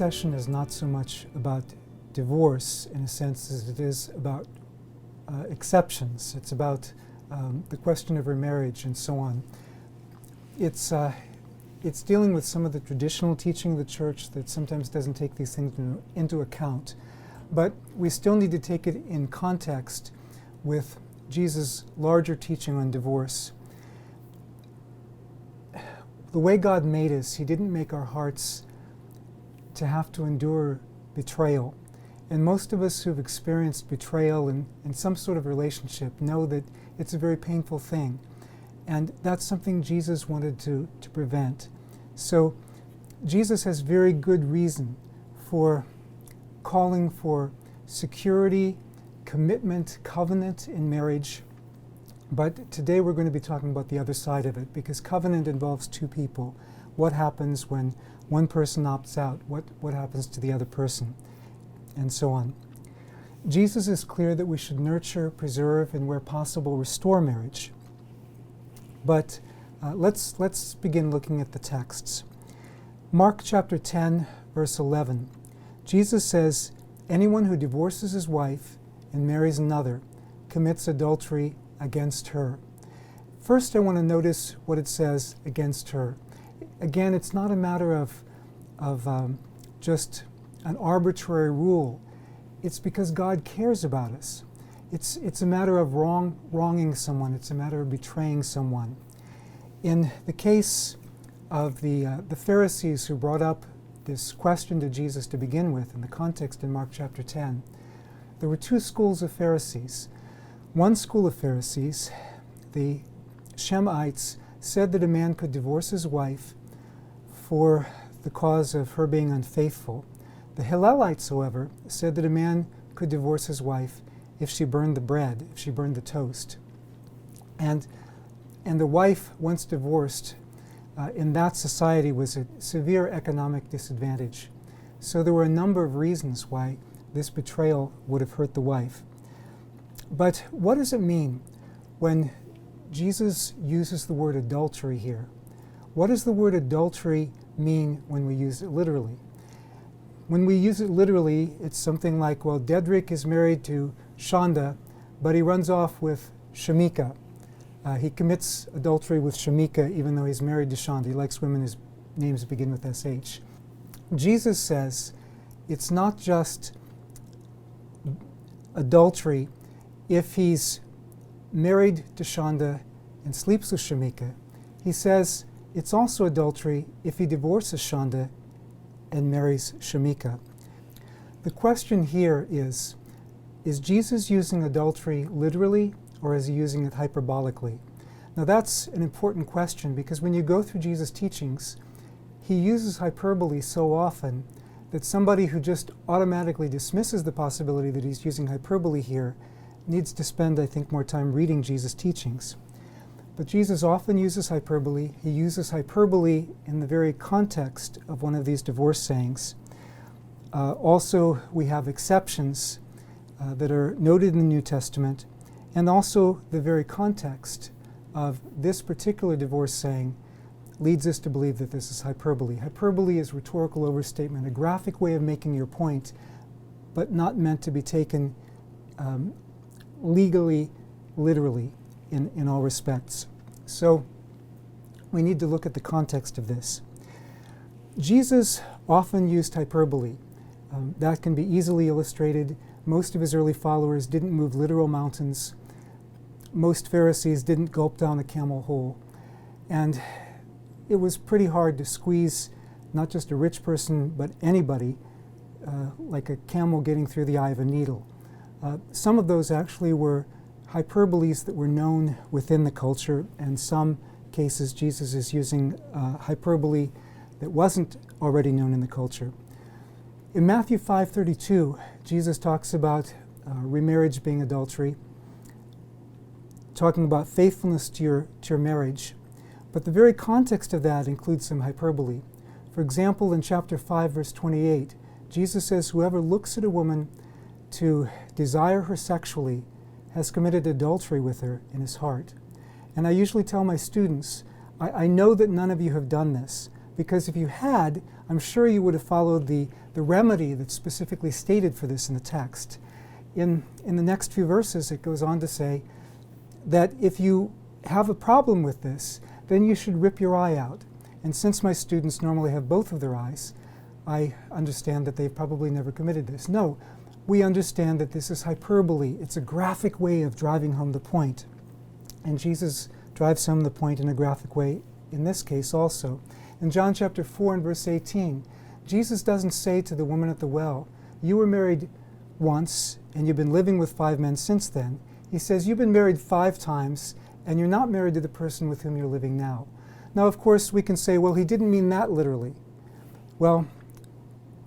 session is not so much about divorce in a sense as it is about exceptions. It's about the question of remarriage and so on. It's dealing with some of the traditional teaching of the church that sometimes doesn't take these things into account. But we still need to take it in context with Jesus' larger teaching on divorce. The way God made us, He didn't make our hearts to have to endure betrayal. And most of us who've experienced betrayal in some sort of relationship know that it's a very painful thing. And that's something Jesus wanted to prevent. So Jesus has very good reason for calling for security, commitment, covenant in marriage. But today we're going to be talking about the other side of it, because covenant involves two people. What happens when one person opts out? What happens to the other person? And so on. Jesus is clear that we should nurture, preserve, and where possible restore marriage. But let's begin looking at the texts. Mark chapter 10, verse 11. Jesus says, "Anyone who divorces his wife and marries another commits adultery against her." First, I want to notice what it says, against her. Again, it's not a matter of just an arbitrary rule. It's because God cares about us. It's a matter of wronging someone. It's a matter of betraying someone. In the case of the Pharisees who brought up this question to Jesus to begin with, in the context in Mark chapter 10, there were two schools of Pharisees. One school of Pharisees, the Shemites, said that a man could divorce his wife for the cause of her being unfaithful. The Hillelites, however, said that a man could divorce his wife if she burned the bread, if she burned the toast. And the wife, once divorced, in that society was a severe economic disadvantage. So there were a number of reasons why this betrayal would have hurt the wife. But what does it mean when Jesus uses the word adultery here? What does the word adultery mean when we use it literally? When we use it literally, it's something like, well, Dedrick is married to Shonda, but he runs off with Shamika. He commits adultery with Shamika even though he's married to Shonda. He likes women whose names begin with SH. Jesus says it's not just adultery if he's married to Shonda and sleeps with Shamika. He says it's also adultery if he divorces Shonda and marries Shamika. The question here is Jesus using adultery literally, or is he using it hyperbolically? Now that's an important question, because when you go through Jesus' teachings, he uses hyperbole so often that somebody who just automatically dismisses the possibility that he's using hyperbole here needs to spend, I think, more time reading Jesus' teachings. But Jesus often uses hyperbole. He uses hyperbole in the very context of one of these divorce sayings. Also, we have exceptions that are noted in the New Testament, and also the very context of this particular divorce saying leads us to believe that this is hyperbole. Hyperbole is rhetorical overstatement, a graphic way of making your point, but not meant to be taken legally, literally, in all respects. So we need to look at the context of this. Jesus often used hyperbole. That can be easily illustrated. Most of his early followers didn't move literal mountains. Most Pharisees didn't gulp down a camel whole. And it was pretty hard to squeeze not just a rich person, but anybody, like a camel getting through the eye of a needle. Some of those actually were hyperboles that were known within the culture, and some cases Jesus is using hyperbole that wasn't already known in the culture. In Matthew 5:32, Jesus talks about remarriage being adultery, talking about faithfulness to your marriage. But the very context of that includes some hyperbole. For example, in chapter 5, verse 28, Jesus says, "Whoever looks at a woman to desire her sexually has committed adultery with her in his heart." And I usually tell my students, I know that none of you have done this, because if you had, I'm sure you would have followed the the remedy that's specifically stated for this in the text. In the next few verses, it goes on to say that if you have a problem with this, then you should rip your eye out. And since my students normally have both of their eyes, I understand that they've probably never committed this. No, we understand that this is hyperbole. It's a graphic way of driving home the point. And Jesus drives home the point in a graphic way in this case also. In John chapter 4 and verse 18, Jesus doesn't say to the woman at the well, you were married once and you've been living with 5 men since then. He says, you've been married 5 times and you're not married to the person with whom you're living now. Now, of course, we can say, well, he didn't mean that literally. Well,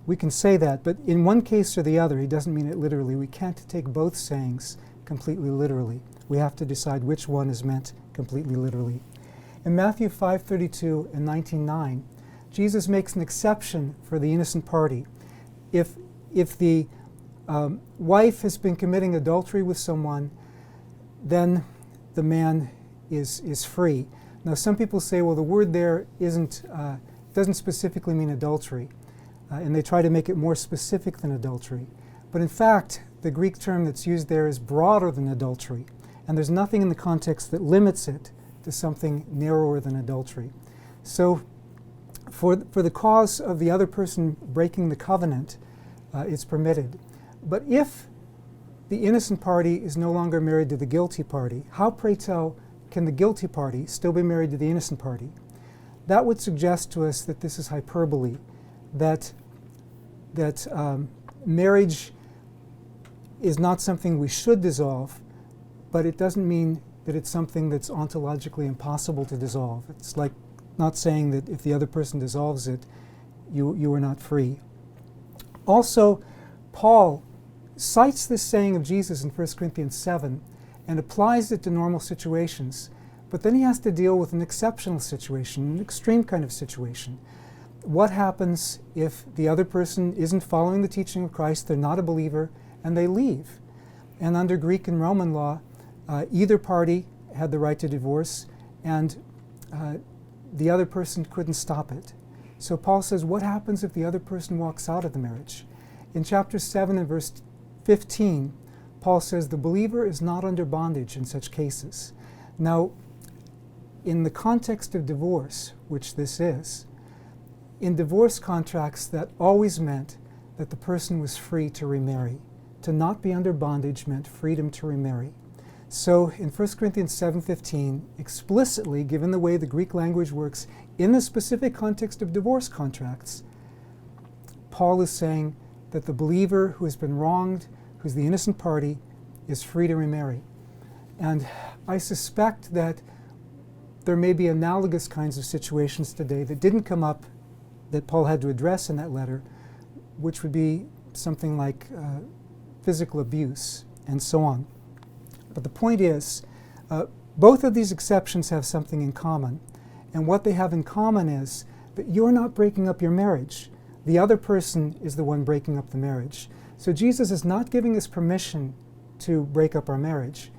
we can say that, but in one case or the other, he doesn't mean it literally. We can't take both sayings completely literally. We have to decide which one is meant completely literally. In Matthew 5:32 and 19:9, Jesus makes an exception for the innocent party. If the wife has been committing adultery with someone, then the man is free. Now, some people say, well, the word there doesn't specifically mean adultery, and they try to make it more specific than adultery. But in fact, the Greek term that's used there is broader than adultery, and there's nothing in the context that limits it to something narrower than adultery. So for the cause of the other person breaking the covenant, it's permitted. But if the innocent party is no longer married to the guilty party, how, pray tell, can the guilty party still be married to the innocent party? That would suggest to us that this is hyperbole, that marriage is not something we should dissolve, but it doesn't mean that it's something that's ontologically impossible to dissolve. It's like not saying that if the other person dissolves it, you are not free. Also, Paul cites this saying of Jesus in 1 Corinthians 7 and applies it to normal situations, but then he has to deal with an exceptional situation, an extreme kind of situation. What happens if the other person isn't following the teaching of Christ, they're not a believer, and they leave? And under Greek and Roman law, either party had the right to divorce, and the other person couldn't stop it. So Paul says, what happens if the other person walks out of the marriage? In chapter 7 and verse 15, Paul says the believer is not under bondage in such cases. Now, in the context of divorce, which this is, in divorce contracts, that always meant that the person was free to remarry. To not be under bondage meant freedom to remarry. So in 1 Corinthians 7:15, explicitly, given the way the Greek language works in the specific context of divorce contracts, Paul is saying that the believer who has been wronged, who's the innocent party, is free to remarry. And I suspect that there may be analogous kinds of situations today that didn't come up, that Paul had to address in that letter, which would be something like physical abuse and so on. But the point is, both of these exceptions have something in common. And what they have in common is that you're not breaking up your marriage. The other person is the one breaking up the marriage. So Jesus is not giving us permission to break up our marriage.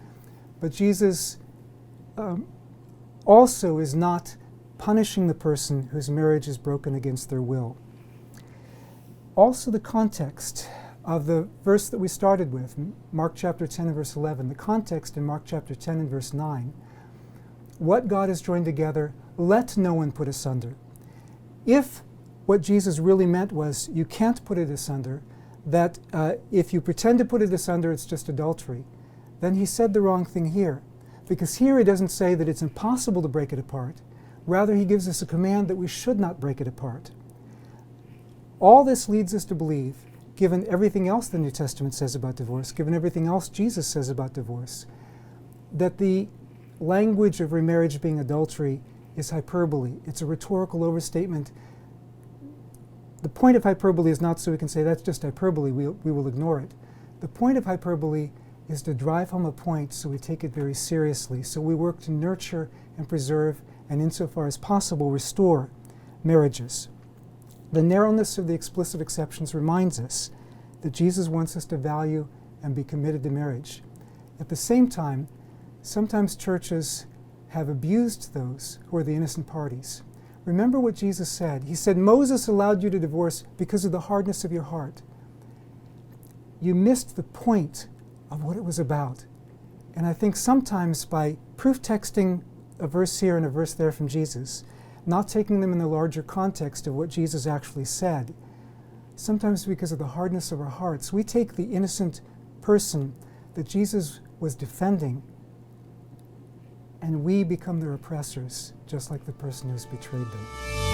But Jesus also is not punishing the person whose marriage is broken against their will. Also, the context of the verse that we started with, Mark chapter 10 and verse 11, the context in Mark chapter 10 and verse 9, what God has joined together, let no one put asunder. If what Jesus really meant was you can't put it asunder, that if you pretend to put it asunder, it's just adultery, then he said the wrong thing here. Because here he doesn't say that it's impossible to break it apart. Rather, he gives us a command that we should not break it apart. All this leads us to believe, given everything else the New Testament says about divorce, given everything else Jesus says about divorce, that the language of remarriage being adultery is hyperbole. It's a rhetorical overstatement. The point of hyperbole is not so we can say that's just hyperbole, we will ignore it. The point of hyperbole is to drive home a point so we take it very seriously, so we work to nurture and preserve and insofar as possible restore marriages. The narrowness of the explicit exceptions reminds us that Jesus wants us to value and be committed to marriage. At the same time, sometimes churches have abused those who are the innocent parties. remember what Jesus said. He said, Moses allowed you to divorce because of the hardness of your heart. You missed the point of what it was about. And I think sometimes by proof texting a verse here and a verse there from Jesus, not taking them in the larger context of what Jesus actually said, sometimes because of the hardness of our hearts, we take the innocent person that Jesus was defending and we become their oppressors, just like the person who's betrayed them.